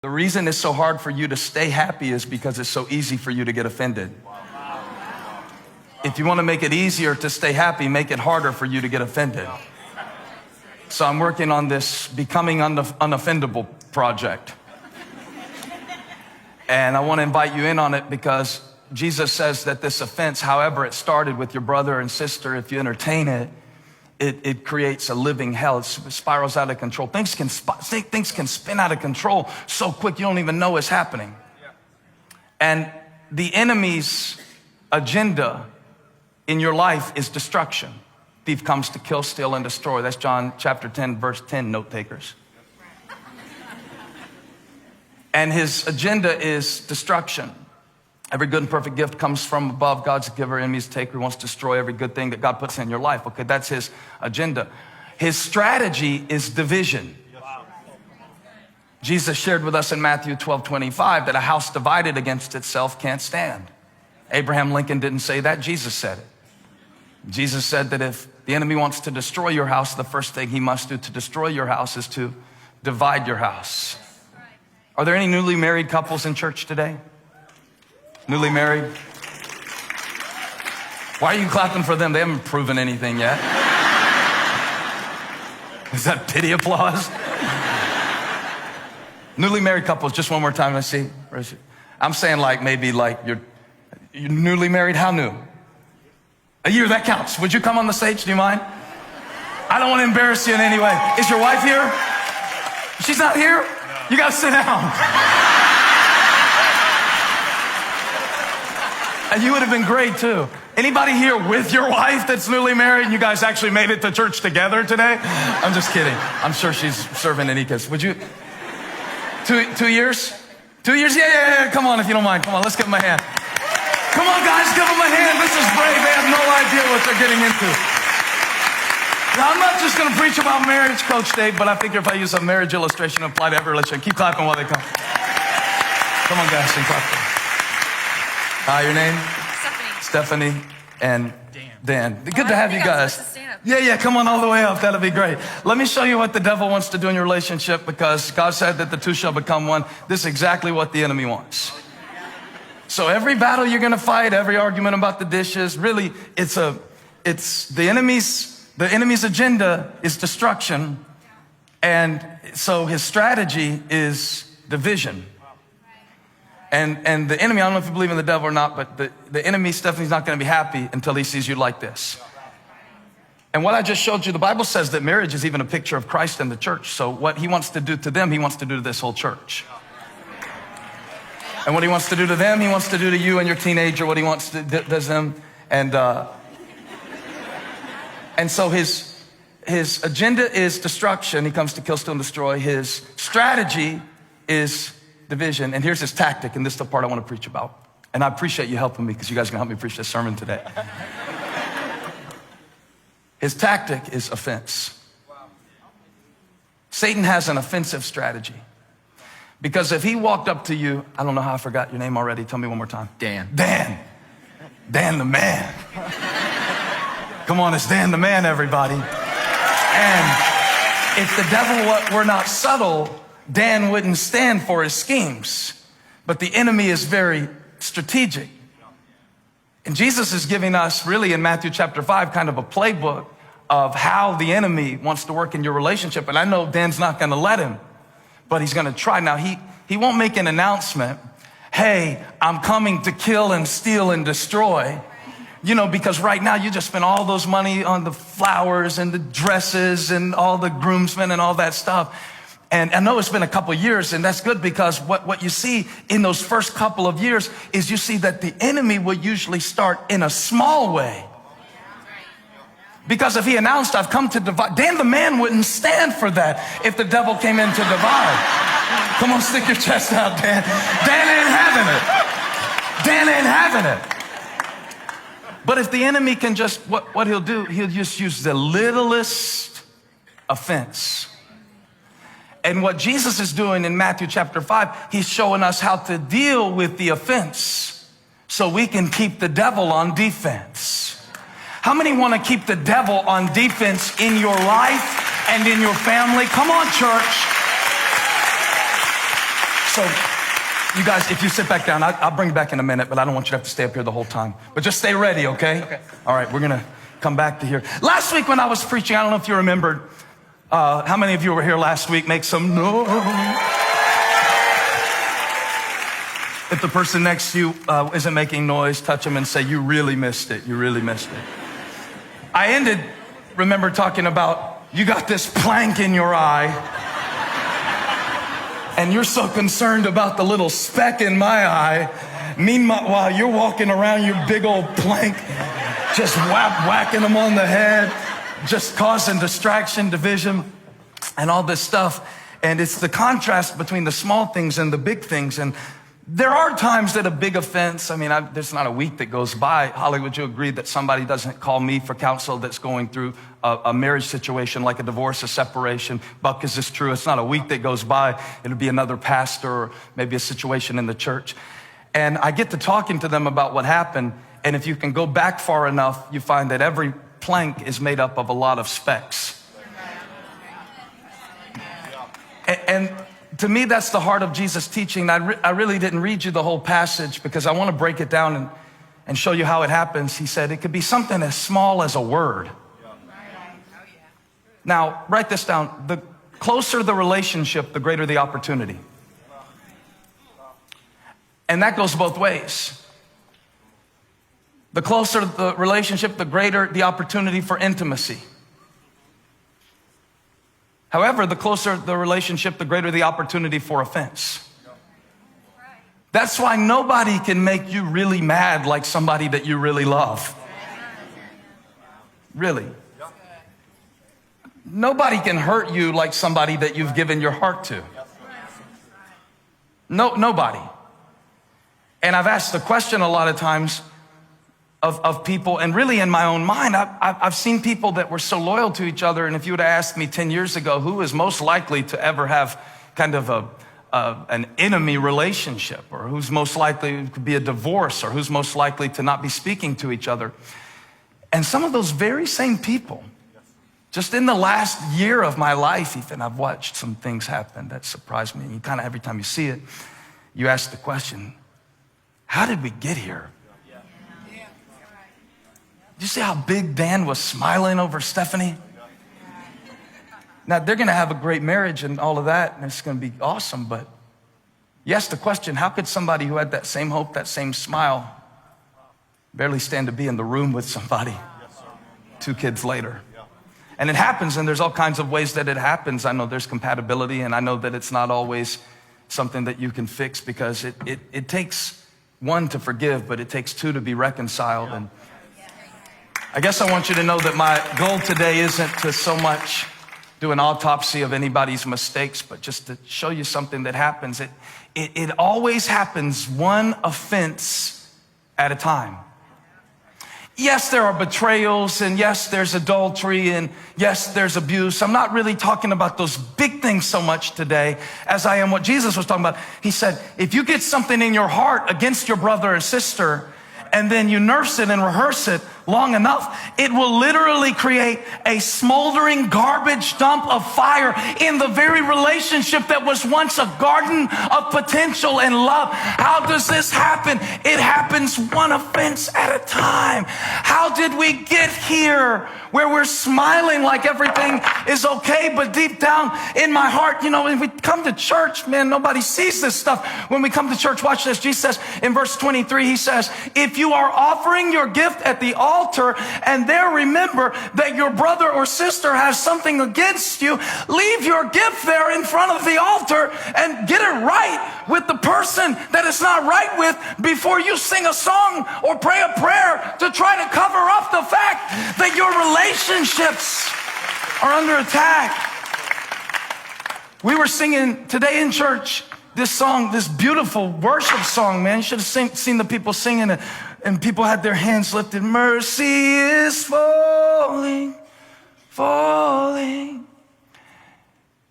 The reason it's so hard for you to stay happy is because it's so easy for you to get offended. If you want to make it easier to stay happy, make it harder for you to get offended. So I'm working on this becoming unoffendable project. And I want to invite you in on it because Jesus says that this offense, however it started with your brother and sister, if you entertain it, it creates a living hell. It spirals out of control. Things can spin out of control so quick you don't even know it's happening. And the enemy's agenda in your life is destruction. Thief comes to kill, steal, and destroy. That's John chapter 10, verse 10, note takers. And his agenda is destruction. Every good and perfect gift comes from above. God's the giver, enemy's the taker. He wants to destroy every good thing that God puts in your life. Okay, that's his agenda. His strategy is division. Jesus shared with us in Matthew 12:25 that a house divided against itself can't stand. Abraham Lincoln didn't say that. Jesus said it. Jesus said that if the enemy wants to destroy your house, the first thing he must do to destroy your house is to divide your house. Are there any newly married couples in church today? Newly married? Why are you clapping for them? They haven't proven anything yet. Is that pity applause? Newly married couples, just one more time. Let's see. I'm saying maybe you're newly married. How new? A year, that counts. Would you come on the stage? Do you mind? I don't want to embarrass you in any way. Is your wife here? She's not here? You got to sit down. And you would have been great too. Anybody here with your wife that's newly married and you guys actually made it to church together today? I'm just kidding. I'm sure she's serving in EKS. Would you? 2 years? 2 years? Yeah. Come on if you don't mind. Come on, let's give them a hand. Come on guys, give them a hand. This is brave. They have no idea what they're getting into. Now I'm not just gonna preach about marriage, Coach Dave, but I figure if I use a marriage illustration, apply to every relation. Keep clapping while they come. Come on guys, and clap. Your name? Stephanie and Dan. Good to have you guys. Yeah, come on all the way up. That'll be great. Let me show you what the devil wants to do in your relationship because God said that the two shall become one. This is exactly what the enemy wants. So every battle you're gonna fight, every argument about the dishes, really it's the enemy's agenda is destruction. And so his strategy is division. And the enemy, I don't know if you believe in the devil or not, but the enemy, Stephanie's not going to be happy until he sees you like this. And what I just showed you, the Bible says that marriage is even a picture of Christ and the church. So what he wants to do to them, he wants to do to this whole church. And what he wants to do to them, he wants to do to you and your teenager, what he wants to do to them. And so his agenda is destruction. He comes to kill, steal, and destroy. His strategy is division. And here's his tactic, and this is the part I want to preach about. And I appreciate you helping me because you guys are going to help me preach this sermon today. His tactic is offense. Satan has an offensive strategy. Because if he walked up to you, I don't know how I forgot your name already. Tell me one more time. Dan the man. Come on, it's Dan the man, everybody. And if the devil were not subtle, Dan wouldn't stand for his schemes. But the enemy is very strategic. And Jesus is giving us really in Matthew chapter 5 kind of a playbook of how the enemy wants to work in your relationship. And I know Dan's not going to let him, but he's going to try. Now, he won't make an announcement, hey, I'm coming to kill and steal and destroy. You know, because right now you just spend all those money on the flowers and the dresses and all the groomsmen and all that stuff. And I know it's been a couple years, and that's good because what you see in those first couple of years is you see that the enemy will usually start in a small way. Because if he announced, I've come to divide, Dan the man wouldn't stand for that if the devil came in to divide. Come on, stick your chest out, Dan. Dan ain't having it. Dan ain't having it. But if the enemy can just, what he'll do, he'll just use the littlest offense. And what Jesus is doing in Matthew chapter 5, he's showing us how to deal with the offense so we can keep the devil on defense. How many want to keep the devil on defense in your life and in your family? Come on, church. So, you guys, if you sit back down, I'll bring you back in a minute, but I don't want you to have to stay up here the whole time. But just stay ready, okay? Okay. All right, we're going to come back to here. Last week when I was preaching, I don't know if you remembered, how many of you were here last week? Make some noise. If the person next to you isn't making noise, touch them and say, you really missed it. You really missed it. I remember talking about, you got this plank in your eye. And you're so concerned about the little speck in my eye. Meanwhile, you're walking around your big old plank, just whacking them on the head, just causing distraction, division, and all this stuff. And it's the contrast between the small things and the big things. And there are times that a big offense, there's not a week that goes by, Holly, would you agree that somebody doesn't call me for counsel that's going through a marriage situation like a divorce, a separation? Buck, is this true? It's not a week that goes by. It'll be another pastor or maybe a situation in the church. And I get to talking to them about what happened. And if you can go back far enough, you find that every plank is made up of a lot of specks. And to me, that's the heart of Jesus' teaching. I really didn't read you the whole passage because I want to break it down and show you how it happens. He said it could be something as small as a word. Now, write this down. The closer the relationship, the greater the opportunity. And that goes both ways. The closer the relationship, the greater the opportunity for intimacy. However, the closer the relationship, the greater the opportunity for offense. That's why nobody can make you really mad like somebody that you really love. Really. Nobody can hurt you like somebody that you've given your heart to. Nobody. And I've asked the question a lot of times of people, and really in my own mind, I've seen people that were so loyal to each other, and if you would have asked me 10 years ago, who is most likely to ever have kind of an enemy relationship, or who's most likely to be a divorce, or who's most likely to not be speaking to each other. And some of those very same people, just in the last year of my life, even, I've watched some things happen that surprised me. And you kind of, every time you see it, you ask the question, how did we get here? Did you see how big Dan was smiling over Stephanie? Now, they're going to have a great marriage and all of that, and it's going to be awesome, but you ask the question, how could somebody who had that same hope, that same smile, barely stand to be in the room with somebody 2 kids later? And it happens, and there's all kinds of ways that it happens. I know there's compatibility, and I know that it's not always something that you can fix, because it takes 1 to forgive, but it takes 2 to be reconciled. And I guess I want you to know that my goal today isn't to so much do an autopsy of anybody's mistakes, but just to show you something that happens. It always happens 1 offense at a time. Yes, there are betrayals, and yes, there's adultery, and yes, there's abuse. I'm not really talking about those big things so much today as I am what Jesus was talking about. He said, if you get something in your heart against your brother or sister, and then you nurse it and rehearse it long enough, it will literally create a smoldering garbage dump of fire in the very relationship that was once a garden of potential and love. How does this happen? It happens 1 offense at a time. How did we get here where we're smiling like everything is okay, but deep down in my heart, when we come to church, man, nobody sees this stuff. When we come to church, watch this. Jesus says in verse 23, he says, if you are offering your gift at the altar and there remember that your brother or sister has something against you, leave your gift there in front of the altar and get it right with the person that it's not right with before you sing a song or pray a prayer to try to cover up the fact that your relationships are under attack. We were singing today in church this song, this beautiful worship song, man. You should have seen the people singing it. And people had their hands lifted. Mercy is falling, falling.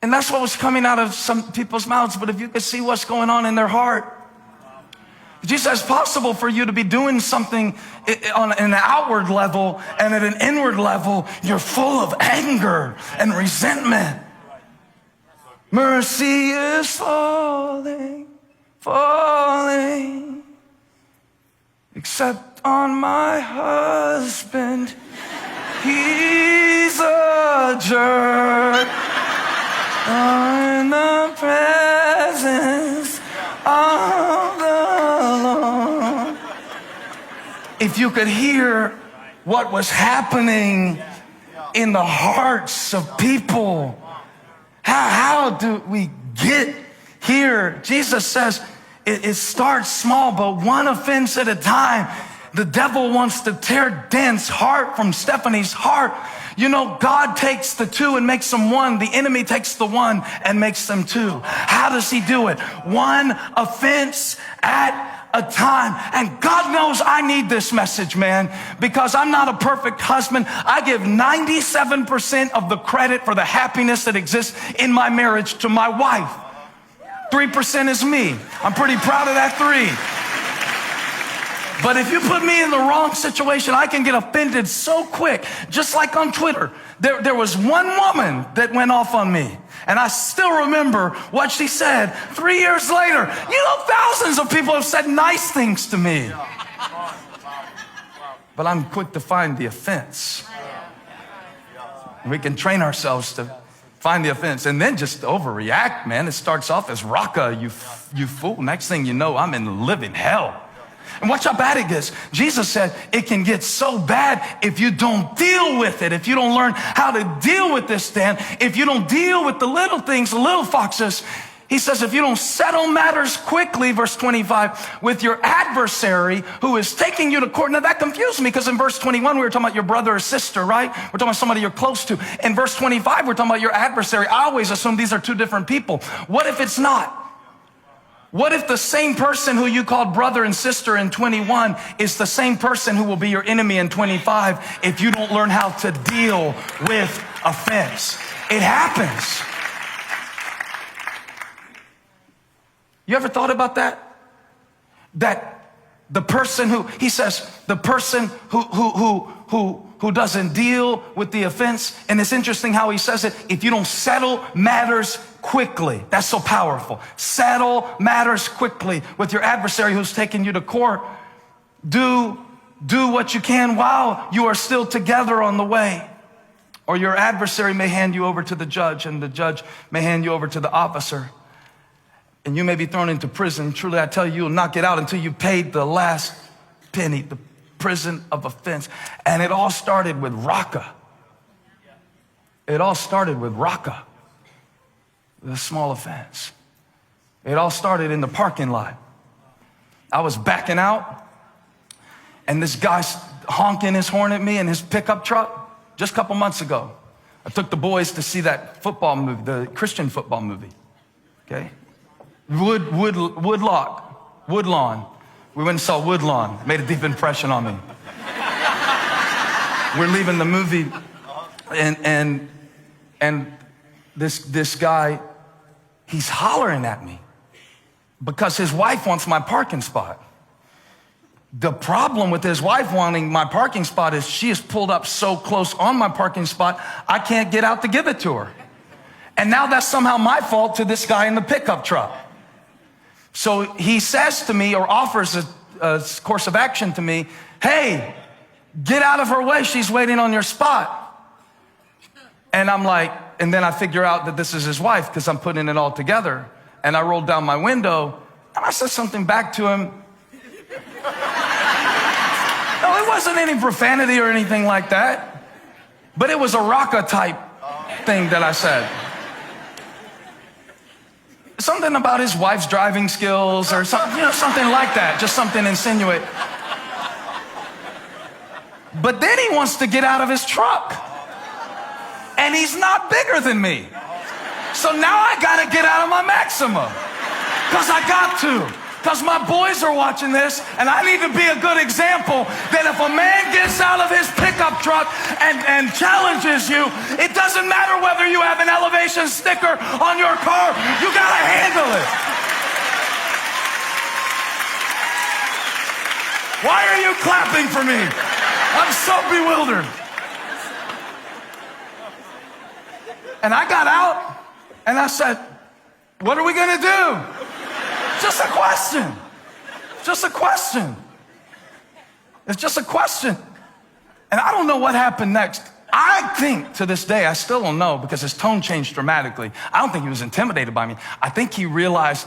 And that's what was coming out of some people's mouths. But if you could see what's going on in their heart, Jesus says it's possible for you to be doing something on an outward level, and at an inward level, you're full of anger and resentment. Mercy is falling. except on my husband. He's a jerk. In the presence of the Lord. If you could hear what was happening in the hearts of people, how do we get here? Jesus says it starts small, but one offense at a time. The devil wants to tear Dan's heart from Stephanie's heart. You know, God takes the two and makes them one. The enemy takes the one and makes them two. How does he do it? One offense at a time. And God knows I need this message, man, because I'm not a perfect husband. I give 97% of the credit for the happiness that exists in my marriage to my wife. 3% is me. I'm pretty proud of that 3. But if you put me in the wrong situation, I can get offended so quick. Just like on Twitter, there was one woman that went off on me. And I still remember what she said 3 years later. You know, thousands of people have said nice things to me. But I'm quick to find the offense. We can train ourselves to find the offense and then just overreact, man. It starts off as raka, you fool. Next thing you know, I'm in living hell. And watch how bad it gets. Jesus said it can get so bad if you don't deal with it. If you don't learn how to deal with this, Dan. If you don't deal with the little things, the little foxes. He says if you don't settle matters quickly, verse 25, with your adversary who is taking you to court. Now that confused me because in verse 21 we were talking about your brother or sister, right? We're talking about somebody you're close to. In verse 25 we're talking about your adversary. I always assume these are two different people. What if it's not? What if the same person who you called brother and sister in 21 is the same person who will be your enemy in 25 if you don't learn how to deal with offense? It happens. You ever thought about that? That the person who, he says, the person who doesn't deal with the offense, and it's interesting how he says it, if you don't settle matters quickly. That's so powerful. Settle matters quickly with your adversary who's taking you to court. Do what you can while you are still together on the way. Or your adversary may hand you over to the judge, and the judge may hand you over to the officer. And you may be thrown into prison. Truly, I tell you, you'll not get out until you paid the last penny, the prison of offense. And it all started with raka. It all started with raka. The small offense. It all started in the parking lot. I was backing out, and this guy's honking his horn at me in his pickup truck just a couple months ago. I took the boys to see that football movie, the Christian football movie. Okay? Woodlawn. We went and saw Woodlawn. Made a deep impression on me. We're leaving the movie, and this guy, he's hollering at me because his wife wants my parking spot. The problem with his wife wanting my parking spot is she is pulled up so close on my parking spot, I can't get out to give it to her. And now that's somehow my fault to this guy in the pickup truck. So he says to me, or offers a course of action to me, hey, get out of her way. She's waiting on your spot. And I'm like, and then I figure out that this is his wife because I'm putting it all together. And I rolled down my window and I said something back to him. No, it wasn't any profanity or anything like that. But it was a raka type thing that I said. Something about his wife's driving skills or something, something like that. Just something insinuate. But then he wants to get out of his truck. And he's not bigger than me. So now I gotta get out of my Maxima. Because I got to. Because my boys are watching this, and I need to be a good example that if a man gets out of his pickup truck and challenges you, it doesn't matter whether you have an elevation sticker on your car, you gotta handle it. Why are you clapping for me? I'm so bewildered. And I got out, and I said, what are we gonna do? Just a question. Just a question. It's just a question. And I don't know what happened next. I think to this day, I still don't know because his tone changed dramatically. I don't think he was intimidated by me. I think he realized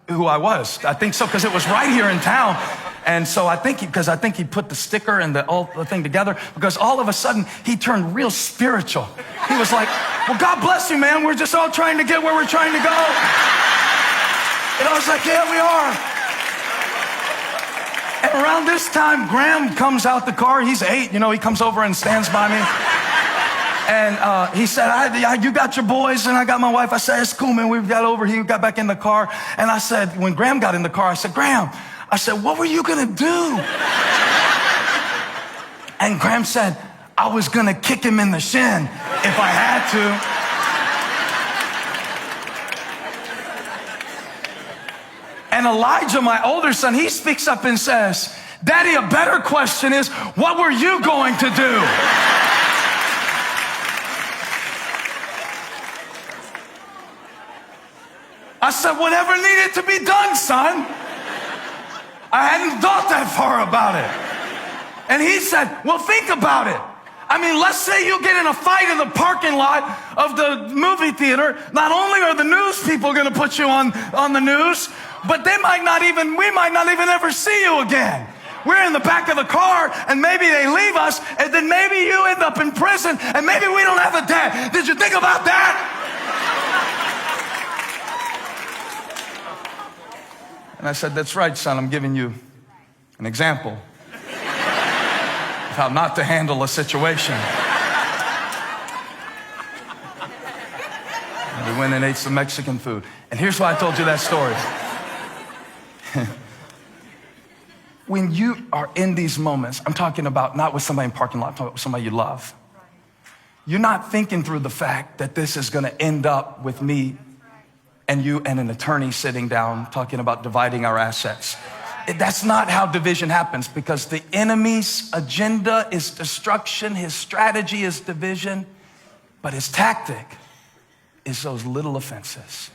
who I was. I think so, because it was right here in town. And so I think he put the sticker and the thing together, because all of a sudden he turned real spiritual. He was like, well, God bless you, man. We're just all trying to get where we're trying to go. And I was like, yeah, we are. And around this time, Graham comes out the car. He's 8, he comes over and stands by me. And he said, you got your boys and I got my wife. I said, it's cool, man. We got over here, got back in the car. And I said, when Graham got in the car, I said, Graham, what were you gonna do? And Graham said, I was gonna kick him in the shin if I had to. And Elijah, my older son, he speaks up and says, Daddy, a better question is, what were you going to do? I said, whatever needed to be done, son. I hadn't thought that far about it. And he said, well, think about it. I mean, let's say you get in a fight in the parking lot of the movie theater. Not only are the news people going to put you on the news, but we might not even ever see you again. We're in the back of the car, and maybe they leave us, and then maybe you end up in prison, and maybe we don't have a dad. Did you think about that? And I said, that's right, son. I'm giving you an example of how not to handle a situation. And we went and ate some Mexican food. And here's why I told you that story. When you are in these moments, I'm talking about not with somebody in the parking lot, I'm talking about with somebody you love. You're not thinking through the fact that this is going to end up with me and you and an attorney sitting down talking about dividing our assets. That's not how division happens, because the enemy's agenda is destruction. His strategy is division, but his tactic is those little offenses.